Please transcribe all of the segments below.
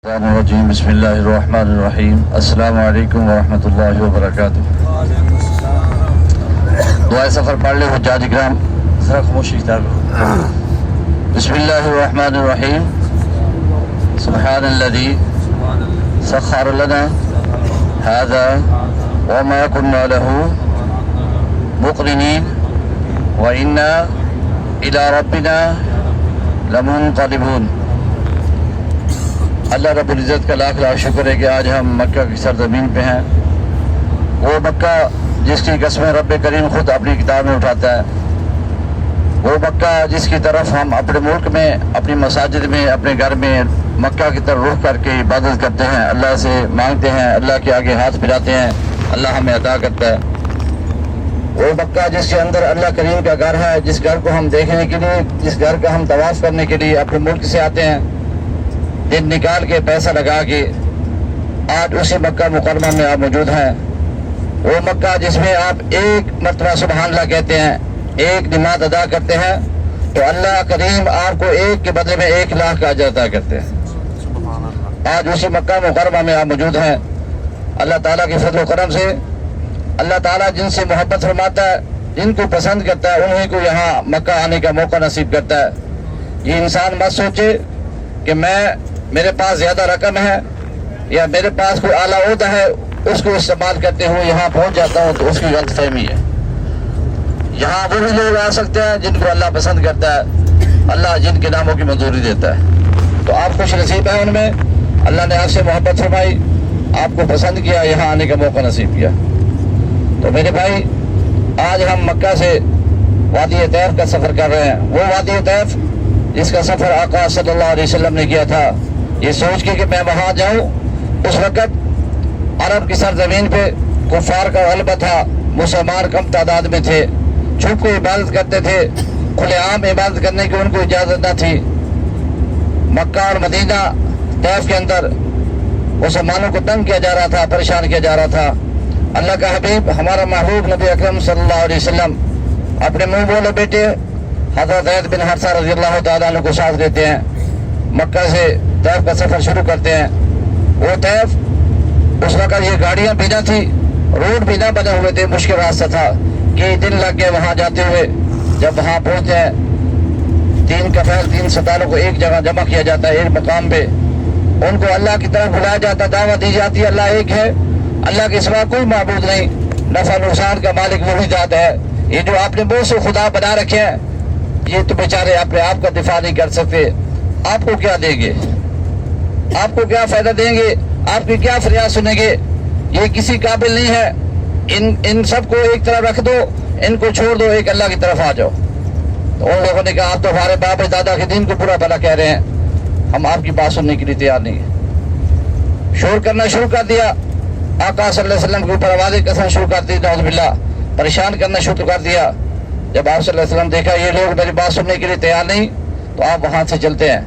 الرجیم بسم اللہ الرحمن الرحیم السلام علیکم ورحمۃ اللہ وبرکاتہ۔ دعائے سفر پڑھ لے حجاج اکرام، ذرا خاموشی اختیار کرو۔ بسم اللہ الرحمن الرحیم سبحان الذی سخر لنا هذا وما كنا له مقرنین وإنا إلى ربنا لمنقلبون۔ اللہ رب العزت کا لاکھ لاکھ شکر ہے کہ آج ہم مکہ کی سرزمین پہ ہیں۔ وہ مکہ جس کی قسمیں رب کریم خود اپنی کتاب میں اٹھاتا ہے، وہ مکہ جس کی طرف ہم اپنے ملک میں، اپنی مساجد میں، اپنے گھر میں مکہ کی طرف رخ کر کے عبادت کرتے ہیں، اللہ سے مانگتے ہیں، اللہ کے آگے ہاتھ پھیلاتے ہیں، اللہ ہمیں عطا کرتا ہے۔ وہ مکہ جس کے اندر اللہ کریم کا گھر ہے، جس گھر کو ہم دیکھنے کے لیے، جس گھر کا ہم طواف کرنے کے لیے اپنے ملک سے آتے ہیں، دن نکال کے پیسہ لگا کے، آج اسی مکہ مکرمہ میں آپ موجود ہیں۔ وہ مکہ جس میں آپ ایک مرتبہ سبحان اللہ کہتے ہیں، ایک نماز ادا کرتے ہیں تو اللہ کریم آپ کو ایک کے بدلے میں 1 لاکھ کا اجر عطا کرتے ہیں۔ آج اسی مکہ مکرمہ میں آپ موجود ہیں۔ اللہ تعالیٰ کے فضل و کرم سے اللہ تعالیٰ جن سے محبت فرماتا ہے، جن کو پسند کرتا ہے، انہیں کو یہاں مکہ آنے کا موقع نصیب کرتا ہے۔ یہ انسان مت سوچے کہ میرے پاس زیادہ رقم ہے یا میرے پاس کوئی اعلیٰ عہدہ ہے، اس کو استعمال کرتے ہوئے یہاں پہنچ جاتا ہوں، تو اس کی غلط فہمی ہے۔ یہاں وہ بھی لوگ آ سکتے ہیں جن کو اللہ پسند کرتا ہے، اللہ جن کے ناموں کی منظوری دیتا ہے، تو آپ خوش نصیب ہیں ان میں۔ اللہ نے آپ سے محبت فرمائی، آپ کو پسند کیا، یہاں آنے کا موقع نصیب کیا۔ تو میرے بھائی، آج ہم مکہ سے وادی طیف کا سفر کر رہے ہیں۔ وہ وادی طیف جس کا سفر آقا صلی اللہ علیہ وسلم نے کیا تھا، یہ سوچ کے کہ میں وہاں جاؤں۔ اس وقت عرب کی سرزمین پہ کفار کا غلبہ تھا، مسلمان کم تعداد میں تھے، چھپ کو عبادت کرتے تھے، کھلے عام عبادت کرنے کی ان کو اجازت نہ تھی۔ مکہ اور مدینہ طیف کے اندر مسلمانوں کو تنگ کیا جا رہا تھا، پریشان کیا جا رہا تھا۔ اللہ کا حبیب ہمارا محبوب نبی اکرم صلی اللہ علیہ وسلم اپنے منہ بولے بیٹے حضرت زید بن حارثہ رضی اللہ تعالیٰ عنہ کو ساتھ دیتے ہیں، مکہ سے طیف کا سفر شروع کرتے ہیں۔ وہ طیف اس وقت یہ گاڑیاں بھی نہ تھی، روڈ بھی نہ بنے ہوئے تھے، مشکل راستہ تھا، کئی دن لگ گئے وہاں جاتے ہوئے۔ جب وہاں پہنچتے ہیں، 3 کفیل 3 ستاروں کو ایک جگہ جمع کیا جاتا ہے، ایک مقام پہ ان کو اللہ کی طرف بلایا جاتا ہے، دعوت دی جاتی ہے اللہ ایک ہے، اللہ کے سوا کوئی معبود نہیں، نفع نقصان کا مالک وہی ذات ہے۔ یہ جو آپ نے بہت سے خدا بنا رکھے ہیں، یہ تو بیچارے اپنے آپ کا دفاع نہیں کر سکتے، آپ کو کیا دیں گے؟ آپ کو کیا فائدہ دیں گے؟ آپ کی کیا فریاد سنیں گے؟ یہ کسی قابل نہیں ہے۔ ان سب کو ایک طرف رکھ دو، ان کو چھوڑ دو، ایک اللہ کی طرف آ جاؤ۔ تو ان لوگوں نے کہا آپ تو ہمارے باپ دادا کے دین کو برا بھلا کہہ رہے ہیں، ہم آپ کی بات سننے کے لیے تیار نہیں ہیں۔ شور کرنا شروع کر دیا، آقا صلی اللہ علیہ وسلم کے اوپر آوازیں کسنا شروع کر دی، نعوذ باللہ، پریشان کرنا شروع کر دیا۔ جب آپ صلی اللہ علیہ وسلم دیکھا یہ لوگ میری بات سننے کے لیے تیار نہیں، تو آپ وہاں سے چلتے ہیں۔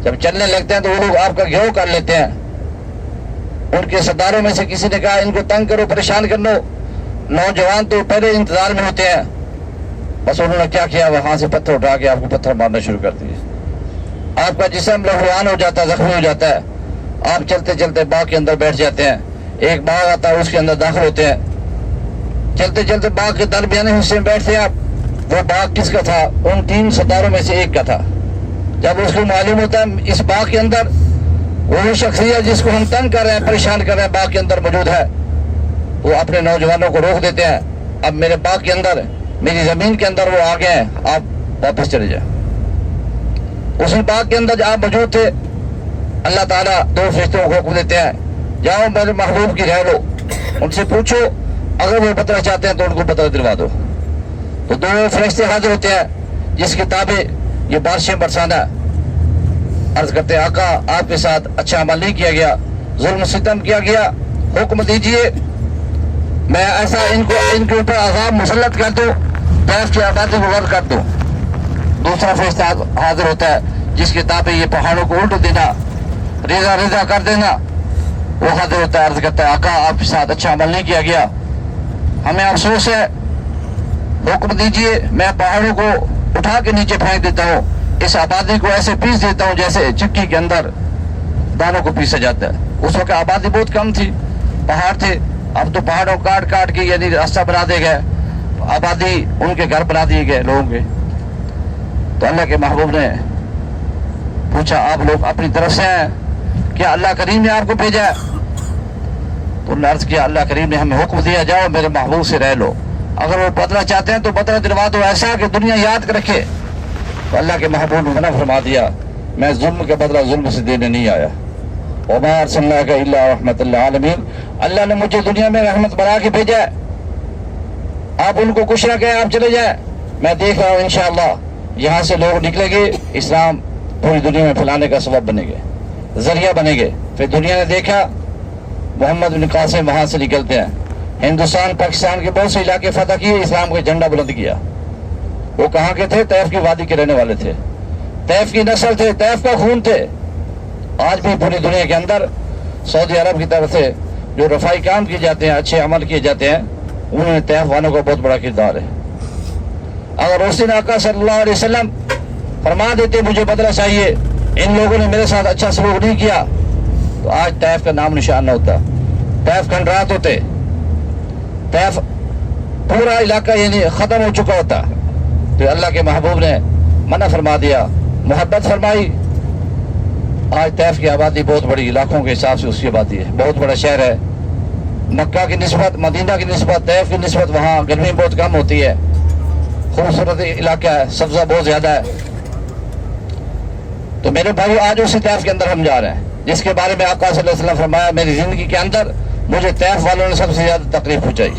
جب چلنے لگتے ہیں تو وہ لوگ آپ کا گھیرو کر لیتے ہیں۔ ان کے سرداروں میں سے کسی نے کہا ان کو تنگ کرو، پریشان کر لو۔ نوجوان تو پہلے انتظار میں ہوتے ہیں، بس انہوں نے کیا کیا، وہاں سے پتھر اٹھا کے آپ کو پتھر مارنا شروع کر دیے۔ آپ کا جسم لہوان ہو جاتا ہے، زخمی ہو جاتا ہے۔ آپ چلتے چلتے باغ کے اندر بیٹھ جاتے ہیں، ایک باغ آتا ہے، اس کے اندر داخل ہوتے ہیں۔ چلتے چلتے باغ کے درمیانے حصے میں بیٹھتے ہیں آپ۔ وہ باغ کس کا تھا؟ ان 3 ستاروں میں سے ایک کا تھا۔ جب اس کو معلوم ہوتا ہے اس باغ کے اندر وہ شخصیت جس کو ہم تنگ کر رہے ہیں، پریشان کر رہے ہیں، باغ کے اندر موجود ہے، وہ اپنے نوجوانوں کو روک دیتے ہیں۔ اب میرے باغ کے اندر، میری زمین کے اندر وہ آ گئے ہیں، آپ واپس چلے جائیں۔ اسی باغ کے اندر آپ موجود تھے، اللہ تعالیٰ 2 فرشتوں کو حکم دیتے ہیں، جاؤ میرے محبوب کی رہ لو، ان سے پوچھو، اگر وہ پتہ چاہتے ہیں تو ان کو پتہ دلوا دو۔ تو 2 فرشتے حاضر ہوتے ہیں جس کے تابع یہ بارشیں برسانا۔ عرض کرتے ہیں آقا آپ کے ساتھ اچھا عمل نہیں کیا گیا، ظلم ستم کیا گیا، حکم دیجئے میں ایسا ان کے اوپر عذاب مسلط کر دوں، طیف کی آبادی کو غرق کر دوں۔ دوسرا فرشتہ حاضر ہوتا ہے جس کے تابع یہ پہاڑوں کو الٹ دینا، ریزہ ریزہ کر دینا، وہ حاضر ہوتا ہے۔ عرض کرتا ہے آقا آپ کے ساتھ اچھا عمل نہیں کیا گیا، ہمیں افسوس ہے، حکم دیجئے میں پہاڑوں کو اٹھا کے نیچے پھینک دیتا ہوں، اس آبادی کو ایسے پیس دیتا ہوں جیسے چکی کے اندر دانوں کو پیسا جاتا ہے. اس وقت آبادی بہت کم تھی, پہاڑ تھے. اب تو پہاڑوں کاٹ کاٹ کے یعنی راستہ بنا دے گئے, آبادی ان کے گھر بنا دیے گئے لوگوں کے. تو اللہ کے محبوب نے پوچھا آپ لوگ اپنی طرف سے ہیں کیا اللہ کریم نے آپ کو بھیجا ہے؟ تو انہوں نے عرض کیا اللہ کریم نے ہمیں حکم دیا جاؤ میرے محبوب سے رہ لو, اگر وہ بدلہ چاہتے ہیں تو بدلہ دلوا دو ایسا کہ دنیا یاد کر رکھے. تو اللہ کے محبوب نے منع فرما دیا میں ظلم کا بدلہ ظلم سے دینے نہیں آیا. وما ارسلناک الا رحمۃ للعالمین, اللہ نے مجھے دنیا میں رحمت بنا کے بھیجا ہے. آپ ان کو کچھ نہ کہیں, آپ چلے جائیں, میں دیکھ رہا ہوں انشاءاللہ یہاں سے لوگ نکلیں گے, اسلام پوری دنیا میں پھیلانے کا سبب بنے گے, ذریعہ بنے گے. پھر دنیا نے دیکھا محمد بن قاسم وہاں سے نکلتے ہیں, ہندوستان پاکستان کے بہت سے علاقے فتح کیے, اسلام کا جھنڈا بلند کیا. وہ کہاں کے تھے؟ طیف کی وادی کے رہنے والے تھے, طیف کی نسل تھے, طیف کا خون تھے. آج بھی پوری دنیا کے اندر سعودی عرب کی طرف سے جو رفائی کام کیے جاتے ہیں, اچھے عمل کیے جاتے ہیں, انہوں نے طیف والوں کا بہت بڑا کردار ہے. اگر اس دن آقا صلی اللہ علیہ وسلم فرما دیتے مجھے بدلہ چاہیے, ان لوگوں نے میرے ساتھ اچھا سلوک نہیں کیا, تو آج طیف کا نام نشان نہ ہوتا, طیف کھنڈرات ہوتے, طیف پورا علاقہ یعنی ختم ہو چکا ہوتا. تو اللہ کے محبوب نے منع فرما دیا, محبت فرمائی. آج طیف کی آبادی بہت بڑی, علاقوں کے حساب سے اس کی آبادی ہے, بہت بڑا شہر ہے. مکہ کی نسبت, مدینہ کی نسبت, طیف کی نسبت وہاں گرمی بہت کم ہوتی ہے, خوبصورت علاقہ ہے, سبزہ بہت زیادہ ہے. تو میرے بھائی آج اسی طیف کے اندر ہم جا رہے ہیں جس کے بارے میں آقا صلی اللہ علیہ وسلم فرمایا میری زندگی کے اندر مجھے طیف والوں نے سب سے زیادہ تکلیف پہنچائی.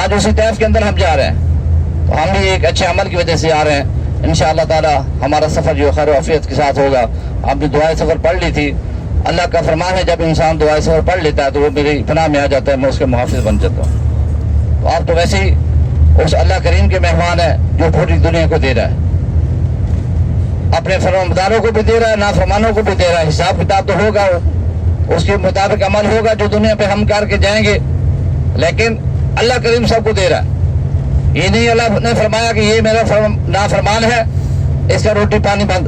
آج اسی طیف کے اندر ہم جا رہے ہیں, تو ہم بھی ایک اچھے عمل کی وجہ سے آ رہے ہیں. انشاءاللہ تعالی ہمارا سفر جو خیر و عافیت کے ساتھ ہوگا. ہم نے دعائے سفر پڑھ لی تھی, اللہ کا فرمان ہے جب انسان دعائے سفر پڑھ لیتا ہے تو وہ میری پناہ میں آ جاتا ہے, میں اس کے محافظ بن جاتا ہوں. تو آپ تو ویسے ہی اس اللہ کریم کے مہمان ہیں جو پوری دنیا کو دے رہا ہے, اپنے فرمانداروں کو بھی دے رہا ہے, نافرمانوں کو بھی دے رہا ہے. حساب کتاب تو ہوگا, اس کے مطابق عمل ہوگا جو دنیا پہ ہم کر کے جائیں گے, لیکن اللہ کریم سب کو دے رہا ہے. یہ نہیں اللہ نے فرمایا کہ یہ میرا نافرمان ہے اس کا روٹی پانی بند.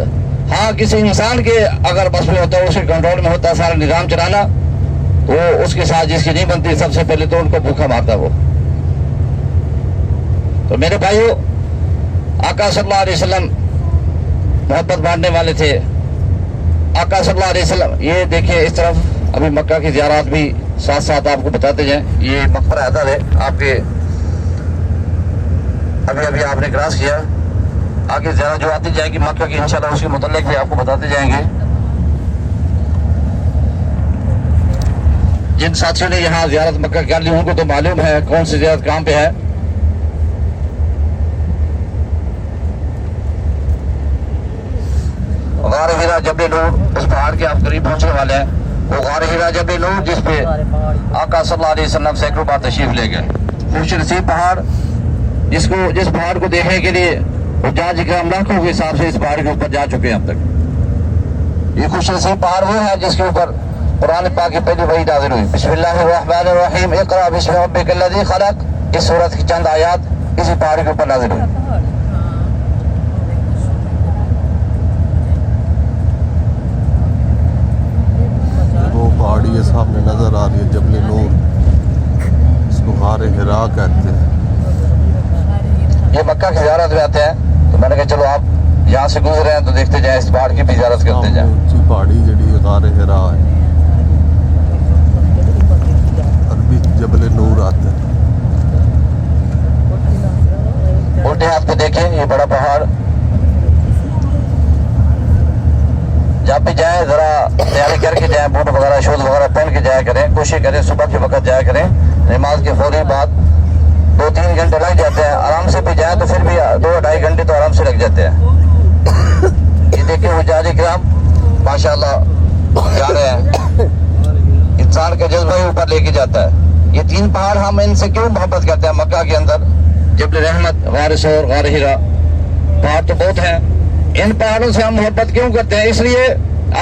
ہاں کسی انسان کے اگر بس میں ہوتا ہے, اس کے کنٹرول میں ہوتا ہے سارا نظام چلانا, تو اس کے ساتھ جس کی نہیں بنتی سب سے پہلے تو ان کو بھوکا مارتا وہ. تو میرے بھائیو آقا صلی اللہ علیہ وسلم محبت بانٹنے والے تھے. آقا صلی اللہ علیہ وسلم یہ دیکھیں اس طرف ابھی مکہ کی زیارات بھی ساتھ ساتھ آپ کو بتاتے جائیں. یہ مقبرہ حیدر ہے آپ کے, ابھی آپ نے کراس کیا, آگے زیارت جو آتی جائے گی مکہ کی انشاءاللہ اس کے متعلق بھی آپ کو بتاتے جائیں گے. جن ساتھیوں نے یہاں زیارت مکہ کر لی ان کو تو معلوم ہے کون سی زیارت کہاں پہ ہے. غار ہیرا جبل نور, اس پہاڑ کے آپ قریب پہنچنے والے ہیں. وہ غار ہیرا جبل نور جس پہ آقا صلی اللہ علیہ وسلم سینکڑوں بار تشریف لے گئے. خوش نصیب پہاڑ جس پہاڑ کو دیکھنے کے لیے حجاج کرام لاکھوں کے حساب سے اس پہاڑ کے اوپر جا چکے ہیں اب تک. یہ خوش نصیب پہاڑ وہ ہے جس کے اوپر قرآن پاک کی پہلی وحی نازل ہوئی. بسم اللہ الرحمن الرحیم, اقرأ بسم ربک الذی خلق. اس سورت کی چند آیات اسی پہاڑ کے اوپر نازل ہوئی. وہ پہاڑی یہ سامنے نظر آ رہی ہے جبل نور, اس کو غار حرا کہتے ہیں. یہ مکہ کی زیارت میں آتے ہیں, تو میں نے کہا چلو آپ یہاں سے گزرے ہیں تو دیکھتے جائیں, اس پہاڑ کی بھی زیارت کرتے جائیں. اونچی پہاڑی جڑی غار حرا ہے, عربی جبل نور آتا ہے. الٹے ہاتھ پہ دیکھیں یہ بڑا پہاڑ. جب بھی جائیں ذرا تیاری کر کے جائیں, بوٹ وغیرہ شوز وغیرہ پہن کے جایا کریں. کوشش کریں صبح کے وقت جایا کریں, نماز کے فوری بعد 2-3 گھنٹے لگ جاتے ہیں. آرام سے بھی جائیں تو پھر بھی 2-2.5 گھنٹے تو آرام سے لگ جاتے ہیں. یہ دیکھیں حجاج کرام ماشاءاللہ جا رہے ہیں, انسان کا جذبہ ہی اوپر لے کے جاتا ہے. یہ 3 پہاڑ ہم ان سے کیوں محبت کرتے ہیں مکہ کے اندر؟ جبل رحمت, غار ثور, غار حرا, پہاڑ تو بہت ہیں. ان پہاڑوں سے ہم محبت کیوں کرتے ہیں؟ اس لیے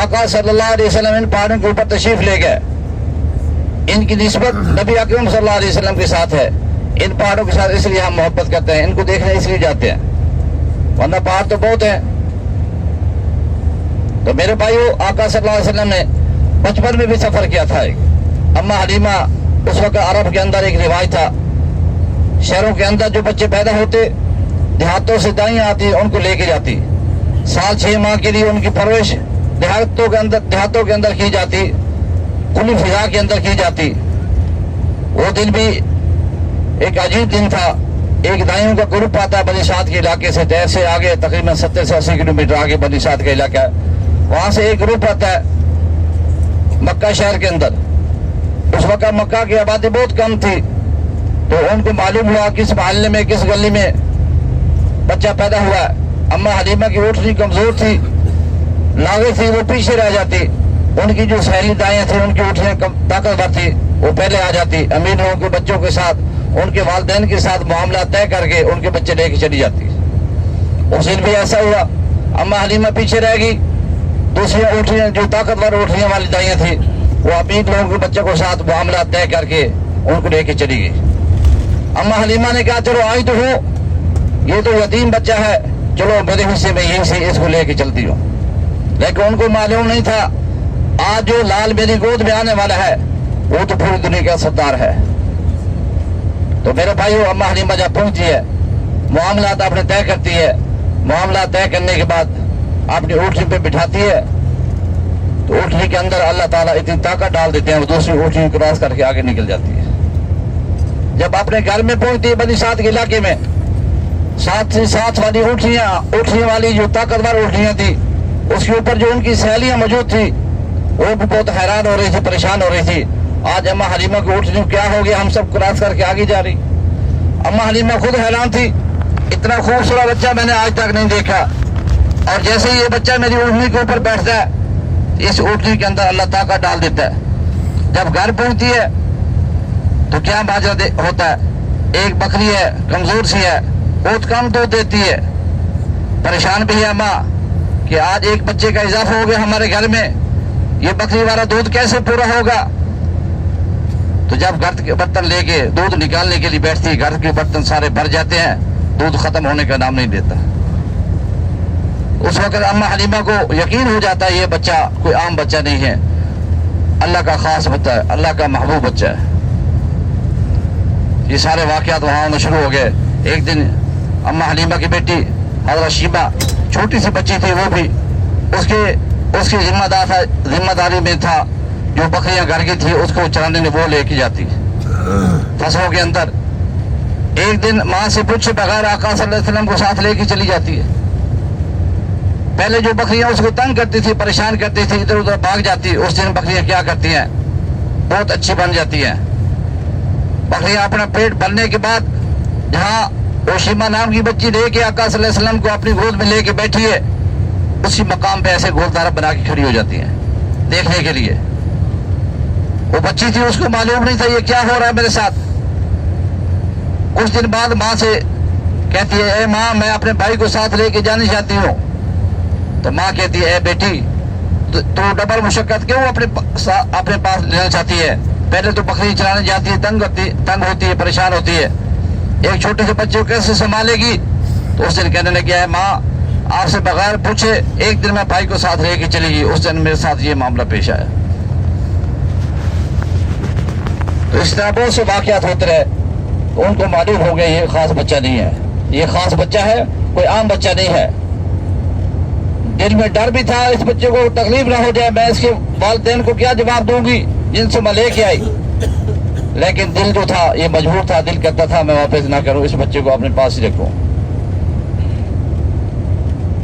آقا صلی اللہ علیہ وسلم ان پہاڑوں کے اوپر تشریف لے گئے. ان کی نسبت نبی اکرم صلی اللہ علیہ وسلم کے ساتھ ہے. ان پہاڑوں کے ساتھ اس لیے ہم محبت کرتے ہیں, ان کو دیکھنے اس لیے جاتے ہیں, ورنہ پہاڑ تو بہت ہیں. تو میرے بھائیو آقا صلی اللہ علیہ وسلم نے بچپن میں بھی سفر کیا تھا. اما حلیمہ اس وقت عرب کے اندر ایک رواج تھا, شہروں کے اندر جو بچے پیدا ہوتے دیہاتوں سے دائیں آتی ان کو لے کے جاتی, سال 6 ماہ کے لیے ان کی پرورش دیہاتوں کے اندر کی جاتی, کھلی فضا کے اندر کی جاتی. وہ دن بھی ایک عجیب دن تھا. ایک دائیوں کا گروپ آتا ہے بنی سعد کے علاقے سے, دیر سے آگے تقریباً 70 سے 80 کلومیٹر آگے بنی سعد کا علاقہ ہے, وہاں سے ایک گروپ آتا ہے مکہ شہر کے اندر. اس وقت مکہ کی آبادی بہت کم تھی, تو ان کو معلوم ہوا کس محلے میں کس گلی میں بچہ پیدا ہوا ہے. اما حلیمہ کی اونٹنی کمزور تھی, لاغر تھی, وہ پیچھے رہ جاتی. ان کی جو سہیلی دائیں تھیں ان کی اونٹنیاں طاقتور تھی, وہ پہلے آ جاتی. امیر لوگوں کے بچوں کے ساتھ ان کے والدین کے ساتھ معاملہ طے کر کے ان کے بچے لے کے چلی جاتی. اس دن بھی ایسا ہوا, اما حلیمہ پیچھے رہ گئی. دوسری اونٹنیاں جو طاقتور اونٹنیاں والی دائیں تھیں وہ امیر لوگوں کے بچوں کے ساتھ معاملہ طے کر کے ان کو لے کے چلی گئی. اما حلیمہ نے کہا چلو آئی تو ہوں, یہ تو یتیم بچہ ہے, چلو میرے حصے میں یہ سے اس کو لے کے چلتی ہوں. لیکن ان کو معلوم نہیں تھا آج جو لال میری گود میں آنے والا ہے وہ تو پوری دنیا کا سردار ہے. تو میرے بھائیو اما حلیمہ جب پہنچتی ہے, معاملات آپ نے طے کرتی ہے. معاملات طے کرنے کے بعد اپنی اونٹنی پہ بٹھاتی ہے, تو اونٹنی کے اندر اللہ تعالیٰ اتنی طاقت ڈال دیتے ہیں وہ دوسری اونٹنی کراس کر کے آگے نکل جاتی ہے. جب اپنے گھر میں پہنچتی ہے بنی سعد کے علاقے میں, ساتھ والی اونٹنیاں والی جو طاقتور اونٹنیاں تھی اس کے اوپر جو ان کی سہیلیاں موجود تھی وہ بھی بہت حیران ہو رہی تھی, پریشان ہو رہی تھی. آج اما حلیمہ کی اونٹنی کیا ہو گیا, ہم سب کراس کر کے آگے جا رہی. اما حلیمہ خود حیران تھی, اتنا خوبصورت بچہ میں نے آج تک نہیں دیکھا. اور جیسے ہی یہ بچہ میری اونٹنی کے اوپر بیٹھتا ہے اس اونٹنی کے اندر اللہ طاقت ڈال دیتا ہے. جب گھر پہنچتی ہے تو کیا ماجرا ہوتا ہے, ایک بکری ہے کمزور سی ہے, بہت کم دودھ دیتی ہے. پریشان بھی ہے ماں کہ آج ایک بچے کا اضافہ ہو گیا ہمارے گھر میں, یہ بکری والا دودھ کیسے پورا ہوگا. تو جب گھر کے برتن لے کے دودھ نکالنے کے لیے بیٹھتی, گھر کے برتن سارے بھر جاتے ہیں, دودھ ختم ہونے کا نام نہیں دیتا. اس وقت اما حلیمہ کو یقین ہو جاتا ہے یہ بچہ کوئی عام بچہ نہیں ہے, اللہ کا خاص بچہ ہے, اللہ کا محبوب بچہ ہے. یہ سارے واقعات وہاں ہونا شروع ہو گئے. ایک دن اما حلیمہ کی بیٹی حضرت شیبہ چھوٹی سی بچی تھی, وہ بھی اس کی ذمہ داری میں تھا جو بکریاں گھر کی تھی اس کو چرانے نے وہ لے کے جاتی فصلوں کے اندر. ایک دن ماں سے پوچھے بغیر آقا صلی اللہ علیہ وسلم کو ساتھ لے کے چلی جاتی ہے. پہلے جو بکریاں اس کو تنگ کرتی تھی, پریشان کرتی تھی, ادھر ادھر بھاگ جاتی, اس دن بکریاں کیا کرتی ہیں بہت اچھی بن جاتی ہیں. بکریاں اپنا پیٹ بھرنے کے بعد جہاں اوشیما نام کی بچی لے کے آقا صلی اللہ علیہ وسلم کو اپنی گود میں لے کے بیٹھی ہے اسی مقام پہ ایسے گولدارہ بنا کے کھڑی ہو جاتی ہیں دیکھنے کے لیے. وہ بچی تھی, اس کو معلوم نہیں تھا یہ کیا ہو رہا ہے میرے ساتھ. کچھ دن بعد ماں سے کہتی ہے اے ماں میں اپنے بھائی کو ساتھ لے کے جانا چاہتی ہوں. تو ماں کہتی ہے اے بیٹی تو ڈبل مشقت کیوں اپنے پاس لینا چاہتی ہے. پہلے تو بکری چلانے جاتی ہے, تنگ ہوتی ہے, پریشان ہوتی ہے, ایک چھوٹے سے بچے کو کیسے سنبھالے گی. تو اس دن کہنے لگا ہے ماں آپ سے بغیر پوچھے ایک دن میں بھائی کو ساتھ لے کے چلی گئی, اس دن میرے ساتھ یہ معاملہ پیش آیا. تو اس طرح بہت سے واقعات ہوتے رہے. ان کو معلوم ہو گیا یہ خاص بچہ نہیں ہے, یہ خاص بچہ ہے, کوئی عام بچہ نہیں ہے. دل میں ڈر بھی تھا اس بچے کو تکلیف نہ ہو جائے, میں اس کے والدین کو کیا جواب دوں گی جن سے میں لے کے آئی. لیکن دل جو تھا یہ مجبور تھا, دل کرتا تھا میں واپس نہ کروں, اس بچے کو اپنے پاس ہی رکھوں.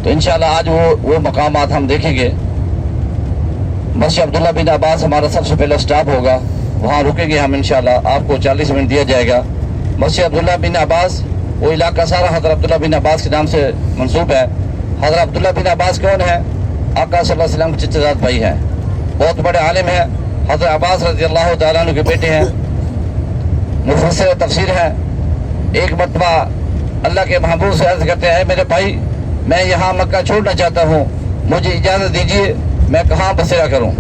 تو انشاءاللہ آج وہ مقامات ہم دیکھیں گے. مسجد عبداللہ بن عباس ہمارا سب سے پہلا سٹاپ ہوگا, وہاں رکیں گے ہم انشاءاللہ. آپ کو 40 منٹ دیا جائے گا. مسجد عبداللہ بن عباس وہ علاقہ سارا حضرت عبداللہ بن عباس کے نام سے منسوب ہے. حضرت عبداللہ بن عباس کون ہے؟ آقا صلی اللہ علیہ وسلم کے چچا زاد بھائی ہیں, بہت بڑے عالم ہیں. حضرت عباس رضی اللہ تعالیٰ عنہ کے بیٹے ہیں, مفسر تفسیر ہیں. ایک مرتبہ اللہ کے محبوب سے عرض کرتے ہیں میرے بھائی میں یہاں مکہ چھوڑنا چاہتا ہوں, مجھے اجازت دیجیے, میں کہاں بسیرا کروں.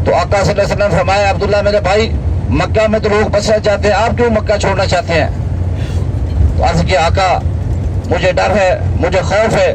تو آقا صلی اللہ علیہ وسلم نے فرمایا عبداللہ میرے بھائی مکہ میں تو لوگ بسنا چاہتے ہیں, آپ کیوں مکہ چھوڑنا چاہتے ہیں. تو عرض کیا آقا مجھے ڈر ہے, مجھے خوف ہے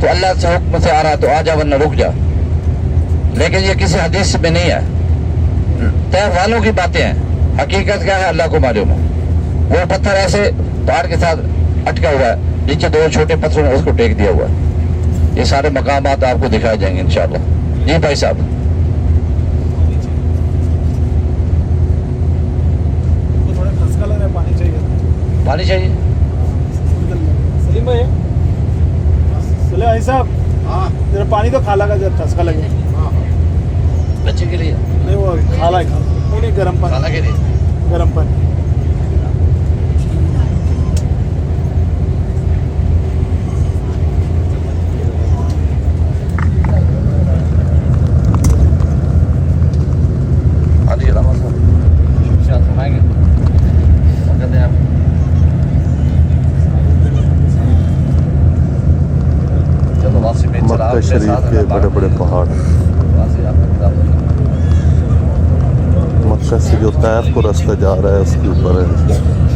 تو اللہ سے حکم سے آ رہا تو آ جا ورنہ رک جا. لیکن یہ کسی حدیث میں نہیں ہے، طیف والوں کی باتیں ہیں. حقیقت کیا ہے اللہ کو معلوم ہے. وہ پتھر ایسے پہاڑ کے ساتھ اٹکا ہوا ہے، نیچے 2 چھوٹے پتھروں نے اس کو ٹیک دیا ہوا ہے. یہ سارے مقامات آپ کو دکھائے جائیں گے انشاءاللہ. جی بھائی صاحب. تھوڑا خسکا لگ رہا ہے، پانی چاہیے. پانی چاہیے. سلیم بھائی سلیم بھائی صاحب، ذرا پانی تو کھالا کا جب خسکا لگے. بچے کے لیے نہیں وہ کھالا ہے، کھالا نہیں گرم پانی. کھانا کے لیے. گرم پانی. مکہ شریف کے بڑے بڑے پہاڑ، مکہ سے جو طیف کو راستہ جا رہا ہے اس کے اوپر ہے.